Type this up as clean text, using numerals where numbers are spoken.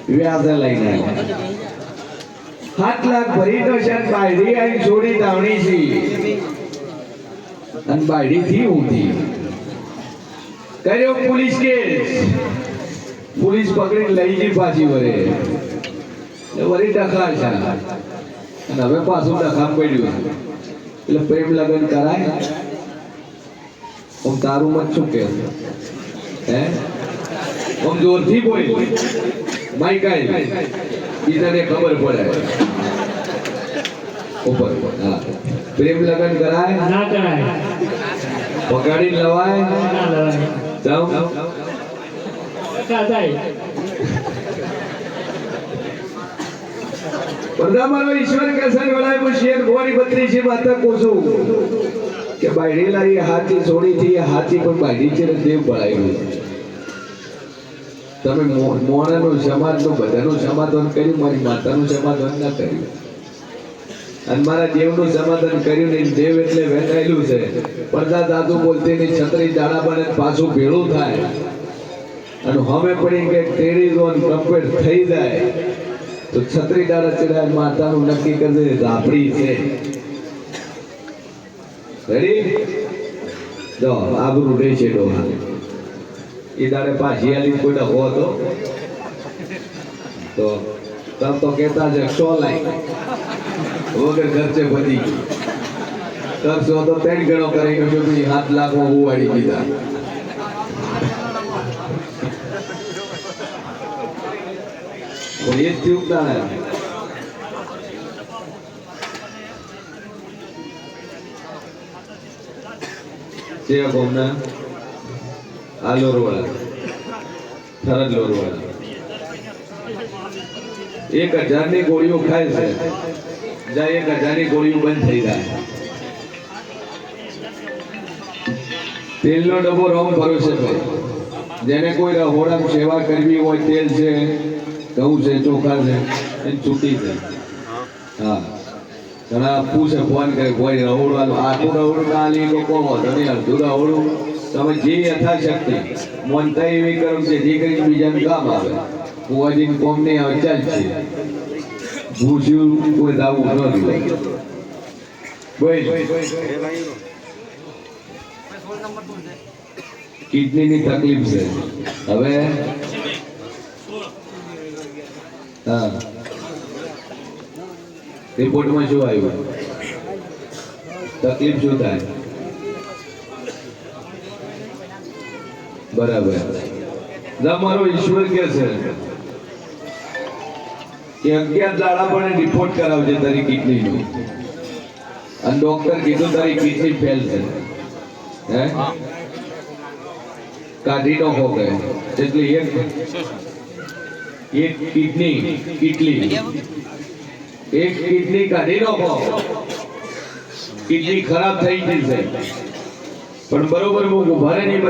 વ્યાજે લઈને 7 લાખ ભરીનો છે બાયડી આઈ છોડી દાવણી છે અને બાયડી થી ઊંધી કર્યો પોલીસ કેસ પોલીસ પકડી લઈ ગઈ પાછી વરે વરી ટકા છે અને હવે પાછું ટકામ પડ્યું એટલે પ્રેમ લગ્ન કરાય તારું મત શું કે હે જોરથી બોલ માઈક આઈ બીજાને ખબર પડે ઉપર હા પ્રેમ લગ્ન કરાય ના કરાય પગાડી લવાય ના લવાય જાવ કાદાય પરદામાનો ઈશ્વર કે સંગ વળાય મુશિયર ગોરી 32 માતા કોસુ કે બાયડી લાઈ હાથી છોડી થી હાથી પણ બાયડી છે દેવ પડાયું તમે મોણાનું સમાજનું બધાનું સમાધાન કર્યું મારી માતાનું સમાધાન ના કર્યું અને મારા દેવનું સમાધાન કર્યું ને દેવ એટલે વેચાયેલું છે પડદા દાદુ બોલતી ની છત્રી દાડા બને પાછું ભેળું થાય અને હમે પડી કે ટેડી ઝોન કમ્પ્લીટ થઈ જાય તો છત્રી દાડા ચડાય માતાનું નક્કી કરે રાપડી છે રેડી જો આબરૂ રે છે ડોહા એ દાડે પાછી આલી કોઈ ડખો હતો તો તમ તો કહેતા છે 100 લાખ વગર ખર્ચે વધી ગઈ ખર્ચો તો 3 ગણો કરીને જો 7 લાખ માં ઉવાડી દીધા એ થયું ના છે કોમના આલોરવાળા થરદ લોરવાળા 1000 ની ગોળીઓ ખાય છે જાય 1000 ની ગોળીઓ બંધ થઈ જાય તેલનો ડબ્બો રોંગ ભરોસે ભાઈ જેને કોઈ રહોડામાં સેવા કરવી હોય તેલ છે ઘઉં છે ચોખા છે એ છૂટી છે હા ઘણા પૂછે ફોન કરે કોઈ રહોડવાનું આખું રહોડું ના લી લોકો વધુ અડધું રહોડું તમે જે યથાશક્તિ મનતા એવી કરો કે જે કરી બીજાનું કામ આવે કુવાજીને કોમ નહીં આવે ચાલશે ભૂસ્યું કોઈ દાવું નથી બોલ કિડનીની તકલીફ છે હવે હા રિપોર્ટમાં શું આવ્યું તકલીફ શું થાય બરાબર તમારો ઈશ્વર કે છે કે 11 દાડા પણ રિપોર્ટ કરાવજે તારી કિડનીનું અને ડોક્ટર કીધું તારી કિડની ફેલ છે હે કાઢી નાખો કે એટલે એક કિડની કાઢી નાખો કિડની ખરાબ થઈ ગઈ છે પણ બરોબર હું ઉભા નહીં